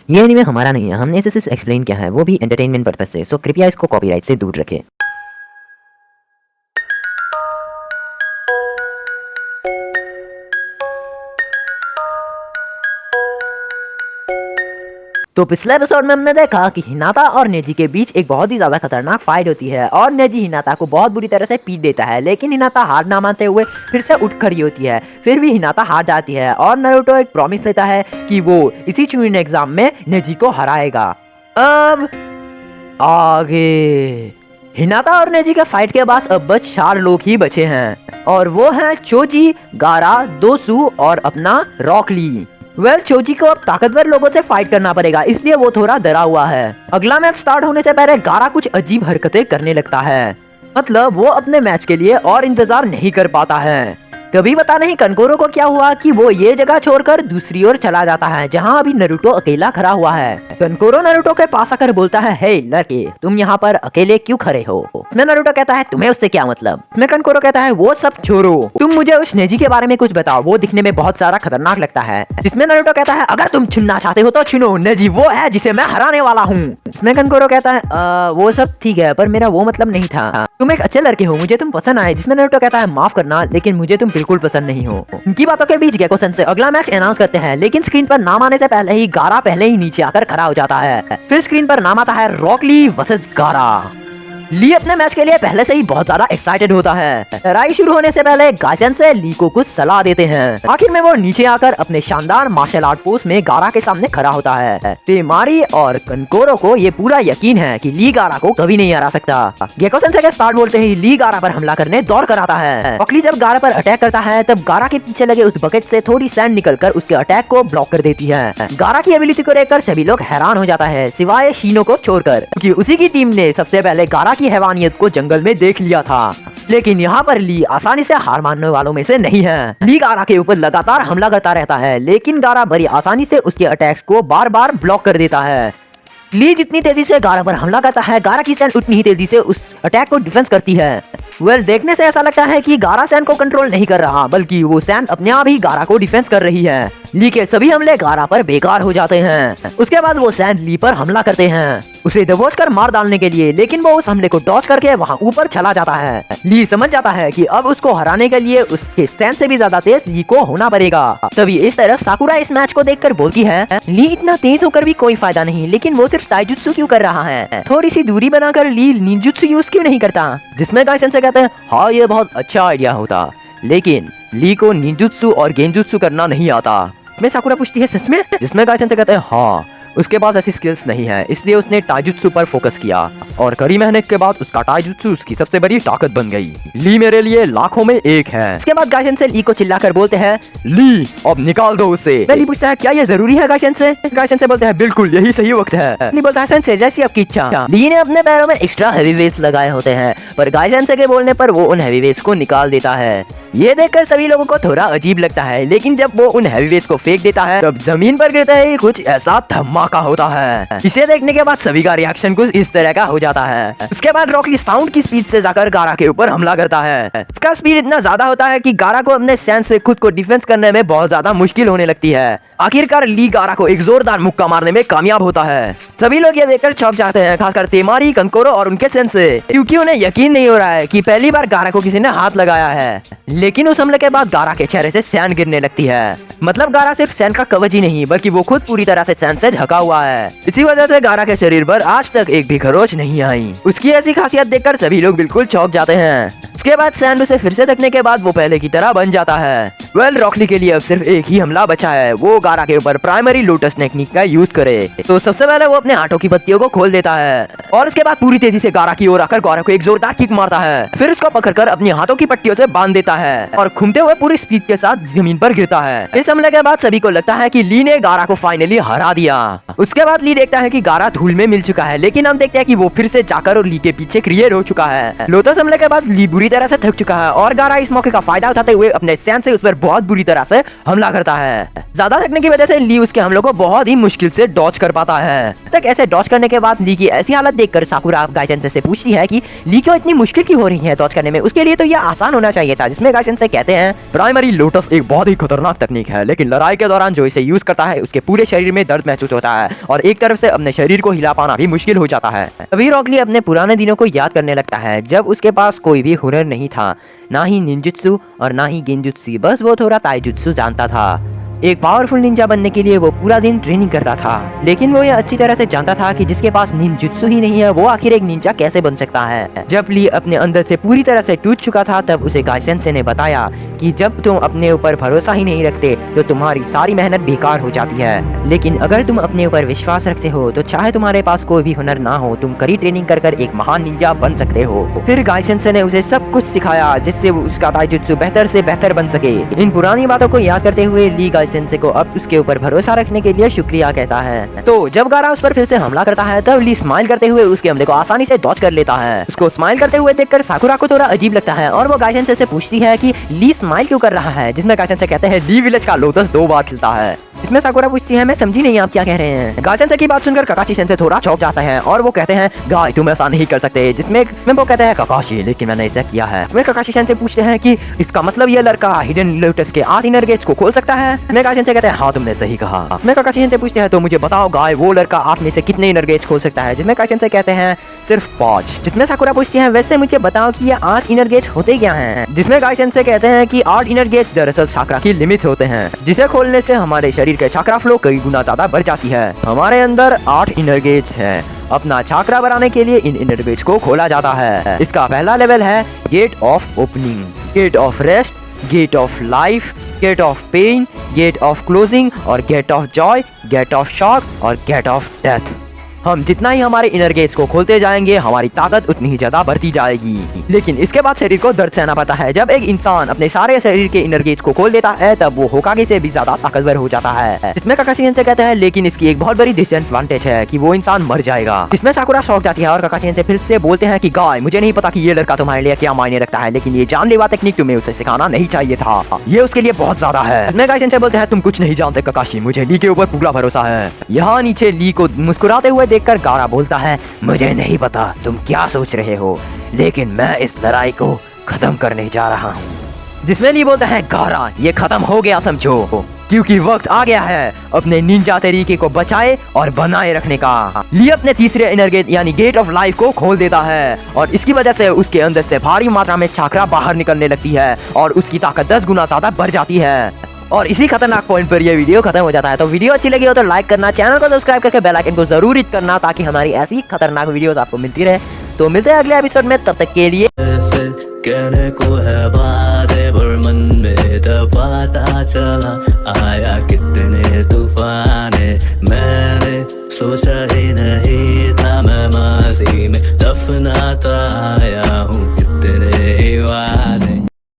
ये एनीमे हमारा नहीं है, हमने इसे सिर्फ एक्सप्लेन किया है, वो भी एंटरटेनमेंट पर्पस से, सो कृपया इसको कॉपीराइट से दूर रखें। तो पिछले एपिसोड में हमने देखा कि हिनाता और नेजी के बीच एक बहुत ही ज्यादा खतरनाक फाइट होती है और नेजी हिनाता को बहुत बुरी तरह से पीट देता है, लेकिन हिनाता हार ना मानते हुए फिर से उठ खड़ी होती है। फिर भी हिनाता हार जाती है और नारुतो एक प्रॉमिस लेता है कि वो इसी चुनिंदा एग्जाम में नेजी को हराएगा। अब आगे हिनाता और नेजी के फाइट के बाद अब बस 4 लोग ही बचे हैं और वो हैं चोजी, गारा, दोसू और अपना रॉक ली। चोजी को अब ताकतवर लोगों से फाइट करना पड़ेगा, इसलिए वो थोड़ा डरा हुआ है। अगला मैच स्टार्ट होने से पहले गारा कुछ अजीब हरकतें करने लगता है, मतलब वो अपने मैच के लिए और इंतजार नहीं कर पाता है। कभी पता नहीं कनकोरो को क्या हुआ कि वो ये जगह छोड़कर दूसरी ओर चला जाता है जहाँ अभी नारुतो अकेला खड़ा हुआ है। कनकोरो नारुतो के पास आकर बोलता है, हे लड़के, तुम यहाँ पर अकेले क्यों खड़े हो? इसमें नारुतो कहता है, तुम्हें उससे क्या मतलब? इसमें कनकोरो कहता है, वो सब छोड़ो, तुम मुझे उस नेजी के बारे में कुछ बताओ, वो दिखने में बहुत सारा खतरनाक लगता है। जिसमें नारुतो कहता है, अगर तुम चुनना चाहते हो तो चुनो, नेजी वो है जिसे मैं हराने वाला हूँ। इसमें कनकोरो कहता है, वो सब ठीक है, पर मेरा वो मतलब नहीं था, तुम एक अच्छे लड़के हो, मुझे तुम पसंद आए। जिसमें नारुतो कहता है, माफ करना, लेकिन मुझे तुम बिल्कुल पसंद नहीं हो। उनकी बातों के बीच गेको सेंसेई अगला मैच अनाउंस करते हैं, लेकिन स्क्रीन पर नाम आने से पहले ही गारा पहले ही नीचे आकर खड़ा हो जाता है। फिर स्क्रीन पर नाम आता है रॉक ली वर्सेस गारा। ली अपने मैच के लिए पहले से ही बहुत ज्यादा एक्साइटेड होता है। लड़ाई शुरू होने से पहले गायसन से ली को कुछ सलाह देते हैं। आखिर में वो नीचे आकर अपने शानदार मार्शल आर्ट पोज में गारा के सामने खड़ा होता है। तेमारी और कनकोरो को ये पूरा यकीन है कि ली गारा को कभी नहीं हरा सकता। गेको सेंसेई के स्टार्ट बोलते ही ली गारा पर हमला करने दौड़ कर आता है। रॉक ली जब गारा पर अटैक करता है तब गारा के पीछे लगे उस बकेट से थोड़ी सैंड निकलकर उसके अटैक को ब्लॉक कर देती है। गारा की एबिलिटी को देखकर सभी लोग हैरान हो जाता है, सिवाय शीनो को छोड़कर, क्योंकि उसी की टीम ने सबसे पहले गारा की हैवानियत को जंगल में देख लिया था। लेकिन यहाँ पर ली आसानी से हार मानने वालों में से नहीं है। ली गारा के ऊपर लगातार हमला करता रहता है, लेकिन गारा बड़ी आसानी से उसके अटैक्स को बार बार ब्लॉक कर देता है। ली जितनी तेजी से गारा पर हमला करता है, गारा की सैंड उतनी ही तेजी से उस अटैक को डिफेंस करती है। देखने से ऐसा लगता है कि गारा सैंड को कंट्रोल नहीं कर रहा, बल्कि वो सैंड अपने आप ही गारा को डिफेंस कर रही है। ली के सभी हमले गारा पर बेकार हो जाते हैं। उसके बाद वो सैंड ली पर हमला करते हैं, उसे दबोच कर मार डालने के लिए, लेकिन वो उस हमले को डॉज करके वहाँ ऊपर चला जाता है। ली समझ जाता है कि अब उसको हराने के लिए उसके सैंड से भी ज्यादा तेज ली को होना पड़ेगा। तभी इस तरह साकुरा इस मैच को देखकर बोलती है, ली इतना तेज होकर भी कोई फायदा नहीं, लेकिन वो सिर्फ ताइजुत्सु क्यों कर रहा है? थोड़ी सी दूरी बनाकर ली निंजुत्सु यूज क्यों नहीं करता? जिसमें गायसन से कहते हैं, हाँ ये बहुत अच्छा आइडिया होता, लेकिन ली को निंजुत्सु और गेंजुत्सु करना नहीं आता। मैं साकुरा पूछती है, सच में? जिसमें गायसन से कहते हैं, हाँ उसके पास ऐसी स्किल्स नहीं है, इसलिए उसने टाइजुत्सु पर फोकस किया और कड़ी मेहनत के बाद उसका टाइजुत्सु उसकी सबसे बड़ी ताकत बन गई। ली मेरे लिए लाखों में एक है। इसके बाद गायसन से ली को चिल्लाकर बोलते हैं, ली अब निकाल दो उसे। ली पूछता है, क्या ये जरूरी है गायसन से? गायसन से बोलते हैं, बिल्कुल यही सही वक्त है। ली बोलता है, सेंसेई जैसी आपकी इच्छा। ली ने अपने पैरों में एक्स्ट्रा हैवी वेट्स लगाए होते हैं, पर गायसन से के बोलने पर वो उन हैवी वेट्स को निकाल देता है। ये देखकर सभी लोगों को थोड़ा अजीब लगता है, लेकिन जब वो उन हैवी वेट्स को फेंक देता है तब जमीन पर गिरते ही कुछ ऐसा धमाका होता है। इसे देखने के बाद सभी का रिएक्शन कुछ इस तरह का हो जाता है। उसके बाद रॉक ली साउंड की स्पीड से जाकर गारा के ऊपर हमला करता है। इसका स्पीड इतना ज्यादा होता है कि गारा को अपने सैंड से खुद को डिफेंस करने में बहुत ज्यादा मुश्किल होने लगती है। आखिरकार ली गारा को एक जोरदार मुक्का मारने में कामयाब होता है। सभी लोग ये देखकर चौंक जाते हैं, खासकर तेमारी, कनकोरो और उनके सेंसेई, क्योंकि उन्हें यकीन नहीं हो रहा है कि पहली बार गारा को किसी ने हाथ लगाया है। लेकिन उस हमले के बाद गारा के चेहरे से सैंड गिरने लगती है। मतलब गारा सिर्फ सैंड का कवच ही नहीं, बल्कि वो खुद पूरी तरह से सैंड से ढका हुआ है। इसी वजह से गारा के शरीर पर आज तक एक भी खरोच नहीं आई। उसकी ऐसी खासियत देखकर सभी लोग बिल्कुल चौंक जाते हैं। उसके बाद सैंड उसे फिर से ढकने के बाद वो पहले की तरह बन जाता है। रॉक ली के लिए अब सिर्फ एक ही हमला बचा है, वो गारा के ऊपर प्राइमरी लोटस टेक्निक का यूज करे। तो सबसे पहले वो अपने हाथों की पत्तियों को खोल देता है और उसके बाद पूरी तेजी से गारा की ओर आकर गारा को एक जोरदार किक मारता है। फिर उसको पकड़कर अपनी हाथों की पट्टियों से बांध देता है और घूमते हुए पूरी स्पीड के साथ जमीन पर गिरता है। इस हमले के बाद सभी को लगता है कि ली ने गारा को फाइनली हरा दिया। उसके बाद ली देखता है कि गारा धूल में मिल चुका है, लेकिन हम देखते हैं कि वो फिर से जाकर और ली के पीछे क्रिएट हो चुका है। लोटस हमले के बाद ली बुरी तरह से थक चुका है और गारा इस मौके का फायदा उठाते हुए अपने सैन से उस पर बहुत बुरी तरह से हमला करता है। ज्यादा थकने की वजह से ली उसके हमलों को बहुत ही मुश्किल से डॉज कर पाता है। तक ऐसे डॉज करने के बाद ली की ऐसी हालत देखकर साकुरा गायसेंसे से पूछती है कि ली क्यों इतनी मुश्किल क्यों हो रही है डॉज करने में, उसके लिए तो यह आसान होना चाहिए था। जिसमें गायसेंसे कहते हैं प्राइमरी लोटस एक बहुत ही खतरनाक तकनीक है, लेकिन लड़ाई के दौरान जो इसे यूज करता है उसके पूरे शरीर में दर्द महसूस होता है और एक तरफ से अपने शरीर को हिला पाना भी मुश्किल हो जाता है। अभी रॉक ली अपने पुराने दिनों को याद करने लगता है जब उसके पास कोई भी हुनर नहीं था, ना ही निंजुत्सु और ना ही गेंजुत्सु, बस वो थोड़ा ताइजुत्सु जानता था। एक पावरफुल निंजा बनने के लिए वो पूरा दिन ट्रेनिंग करता था, लेकिन वो यह अच्छी तरह से जानता था कि जिसके पास निंजुत्सु ही नहीं है वो आखिर एक निंजा कैसे बन सकता है। जब ली अपने अंदर से पूरी तरह से टूट चुका था तब उसे गायसेंसे ने बताया कि जब तुम अपने ऊपर भरोसा ही नहीं रखते तो तुम्हारी सारी मेहनत बेकार हो जाती है, लेकिन अगर तुम अपने ऊपर विश्वास रखते हो तो चाहे तुम्हारे पास कोई भी हुनर ना हो तुम कड़ी ट्रेनिंग कर एक महान निंजा बन सकते हो। फिर गायसेंसे ने उसे सब कुछ सिखाया जिससे उसका ताइजुत्सु बेहतर से बेहतर बन सके। इन पुरानी बातों को याद करते हुए ली गायसेंसे को अब उसके ऊपर भरोसा रखने के लिए शुक्रिया कहता है। तो जब गारा उस पर फिर से हमला करता है तब ली स्माइल करते हुए उसके हमले को आसानी से डॉज कर लेता है। उसको स्माइल करते हुए देखकर साकुरा को थोड़ा अजीब लगता है और वो गायसेंसे से पूछती है कि ली स्माइल क्यों कर रहा है, जिसमें गायसेंसे कहते हैं ली विलेज का लोटस 2 बार खिलता है। इसमें साकुरा पूछती है मैं समझी नहीं आप क्या कह रहे हैं। गायसेंसे की बात सुनकर काकाशी सेंसे थोड़ा चौंक जाता है और वो कहते हैं गाय तुम ऐसा नहीं कर सकते, जिसमें वो कहते हैं काकाशी लेकिन मैंने ऐसा किया है। इसमें काकाशी सेंसे पूछते हैं कि इसका मतलब ये लड़का हिडन लोटस के 8 इनर गेट्स को खोल सकता है। इसमें गायसेंसे कहते हैं हाँ तुमने सही कहा। इसमें काकाशी सेंसे पूछते हैं तो मुझे बताओ गाय वो लड़का 8 में से कितने इनर गेट्स खोल सकता है, जिसमें गायसेंसे कहते हैं सिर्फ 5। जिसमें साकुरा पूछती है वैसे मुझे बताओ कि ये 8 इनर गेट्स होते क्या हैं, जिसमें गायसेंसे कहते हैं कि 8 इनर गेट्स दरअसल चक्रा की लिमिट होते हैं, जिसे खोलने से हमारे शरीर के चक्रा फ्लो कई गुना ज्यादा बढ़ जाती है। हमारे अंदर 8 इनर गेट्स हैं। अपना चक्रा बढ़ाने के लिए इन इनर गेट्स को खोला जाता है। इसका पहला लेवल है gate of opening, gate of rest, gate of life, gate of pain, gate of closing और gate of joy, gate of shock और गेट ऑफ डेथ। हम जितना ही हमारे इनर गेट्स को खोलते जाएंगे हमारी ताकत उतनी ही ज्यादा बढ़ती जाएगी, लेकिन इसके बाद शरीर को दर्द सहना पड़ता है। जब एक इंसान अपने सारे शरीर के इनर गेट्स को खोल देता है तब वो होकागे से भी ज्यादा ताकतवर हो जाता है। इसमें काकाशी सेंसे कहते हैं लेकिन इसकी एक बहुत बड़ी डिसएडवांटेज है कि वो इंसान मर जाएगा। इसमें साकुरा शौक जाती है और काकाशी सेंसे फिर से बोलते हैं कि गाय मुझे नहीं पता कि ये लड़का तुम्हारे लिए क्या मायने रखता है, लेकिन ये जानलेवा टेक्निक तुम्हें उसे सिखाना नहीं चाहिए था, ये उसके लिए बहुत ज्यादा है। इसमें गाय सेंसे बोलते हैं तुम कुछ नहीं जानते काकाशी, मुझे ली के ऊपर पूरा भरोसा है। यहाँ नीचे ली को मुस्कुराते हुए देखकर गारा बोलता है मुझे नहीं पता तुम क्या सोच रहे हो, लेकिन मैं इस लड़ाई को खत्म करने जा रहा हूँ। जिसमें ली बोलता है गारा ये खत्म हो गया समझो, क्योंकि वक्त आ गया है अपने निंजा तरीके को बचाए और बनाए रखने का। ली अपने तीसरे इनर गेट यानी गेट ऑफ लाइफ को खोल देता है और इसकी वजह से उसके अंदर से भारी मात्रा में चक्रा बाहर निकलने लगती है और उसकी ताकत 10 गुना ज्यादा बढ़ जाती है। और इसी खतरनाक पॉइंट पर ये वीडियो खत्म हो जाता है। तो वीडियो अच्छी लगी हो तो लाइक करना, चैनल को सब्सक्राइब करके बेल आइकन को जरूर हिट करना ताकि हमारी ऐसी खतरनाक वीडियोस आपको मिलती रहे। तो मिलते हैं अगले एपिसोड में, तब तक के लिए कहने को है बातें पर मन में तब पता चला आया कितने तूफाने, मैंने सोचा ही नहीं था मैं माजी में दफनाता आया।